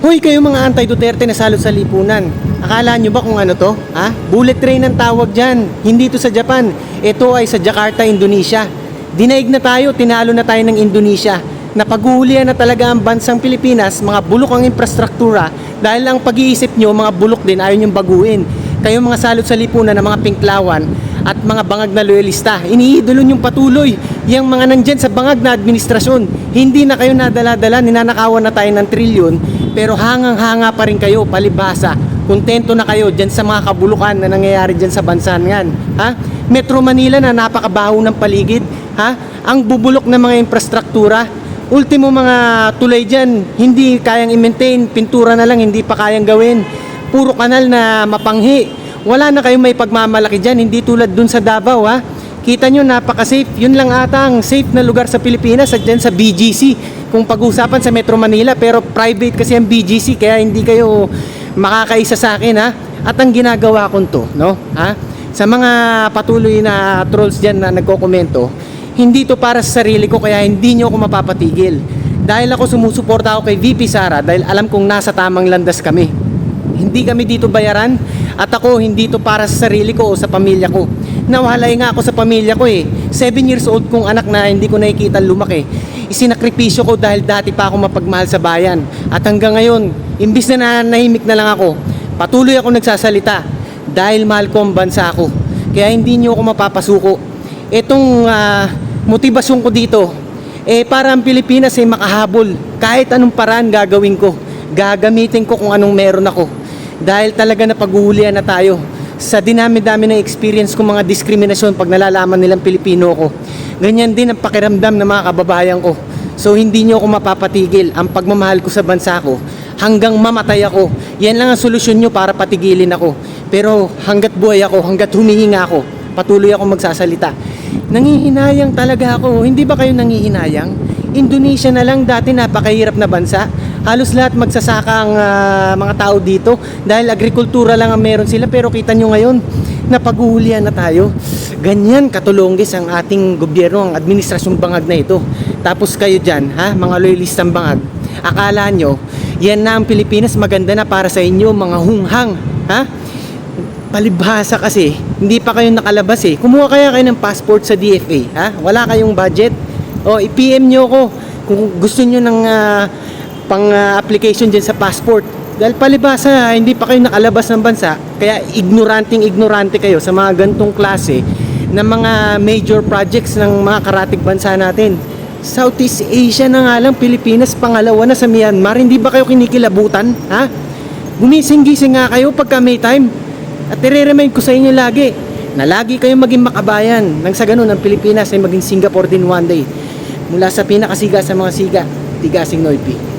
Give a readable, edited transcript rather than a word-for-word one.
Hoy kayo mga anti-Duterte na salot sa lipunan. Akala nyo ba kung ano to? Ha? Bullet train ang tawag dyan. Hindi to sa Japan. Ito ay sa Jakarta, Indonesia. Dinaig na tayo, tinalo na tayo ng Indonesia. Napaguhulihan na talaga ang bansang Pilipinas, mga bulok ang infrastruktura, dahil ang pag-iisip nyo, mga bulok din, ayaw nyong baguhin. Kayo mga salot sa lipunan na mga pinklawan at mga bangag na loyalista, iniidolo nyong patuloy yung mga nandyan sa bangag na administrasyon. Hindi na kayo nadala-dala, ninanakawan na tayo ng trilyon, pero hangang-hanga pa rin kayo, palibhasa. Kontento na kayo dyan sa mga kabulukan na nangyayari dyan sa bansa yan. Ha? Metro Manila na napakabaho ng paligid. Ha? Ang bubulok ng mga infrastruktura, ultimo mga tulay dyan, hindi kayang i-maintain, pintura na lang, hindi pa kayang gawin. Puro kanal na mapanghi. Wala na kayong may pagmamalaki dyan, hindi tulad dun sa Davao. Ha? Kita nyo, napaka-safe. Yun lang ata ang safe na lugar sa Pilipinas at dyan sa BGC. Kung pag-usapan sa Metro Manila, pero private kasi ang BGC, kaya hindi kayo makakaisa sa akin. Ha? At ang ginagawa ko to, no? Ha? Sa mga patuloy na trolls dyan na nagkokomento, hindi to para sa sarili ko, kaya hindi nyo ako mapapatigil. Dahil ako sumusuporta ako kay VP Sara, dahil alam kong nasa tamang landas kami. Hindi kami dito bayaran, at ako hindi to para sa sarili ko o sa pamilya ko. Nawalay nga ako sa pamilya ko eh. 7 years old kong anak na hindi ko nakikita lumaki. Isinakripisyo ko dahil dati pa ako mapagmahal sa bayan. At hanggang ngayon, imbis na nahimik na lang ako, patuloy ako nagsasalita dahil mahal ko ang bansa ko. Kaya hindi nyo ako mapapasuko. Itong motibasyon ko dito, para ang Pilipinas ay makahabol. Kahit anong paraan gagawin ko. Gagamitin ko kung anong meron ako. Dahil talaga napaghuhulihan na tayo. Sa dinami-dami ng experience ko mga diskriminasyon pag nalalaman nilang Pilipino ko. Ganyan din ang pakiramdam ng mga kababayan ko. So hindi nyo ako mapapatigil ang pagmamahal ko sa bansa ko hanggang mamatay ako. Yan lang ang solusyon nyo para patigilin ako. Pero hanggat buhay ako, hanggat humihinga ako, patuloy ako magsasalita. Nangihinayang talaga ako. Hindi ba kayo nangihinayang? Indonesia na lang dati napakahirap na bansa. Halos lahat magsasaka ang mga tao dito dahil agrikultura lang ang meron sila, pero kita nyo ngayon napaghuhulihan na tayo. Ganyan katulongges ang ating gobyerno, ang administrasyong bangag na ito. Tapos kayo dyan, ha, mga loyalistang bangag, akala nyo yan na ang Pilipinas, maganda na para sa inyo, mga hunghang. Ha? Palibhasa kasi, hindi pa kayo nakalabas eh. Kumuha kaya kayo ng passport sa DFA. Ha? Wala kayong budget? O i-PM nyo ko kung gusto nyo ng application dyan sa passport. Dahil palibhasa, hindi pa kayo nakalabas ng bansa, kaya ignorante kayo sa mga gantong klase ng mga major projects ng mga karatig bansa natin. Southeast Asia na nga lang, Pilipinas pangalawa na sa Myanmar. Hindi ba kayo kinikilabutan? Ha? Gumising-gising nga kayo pagka may time. At i-remind ko sa inyo lagi na lagi kayong maging makabayan nang sa ganun ang Pilipinas ay maging Singapore din one day. Mula sa pinakasiga sa mga siga, Tigasing Noipi.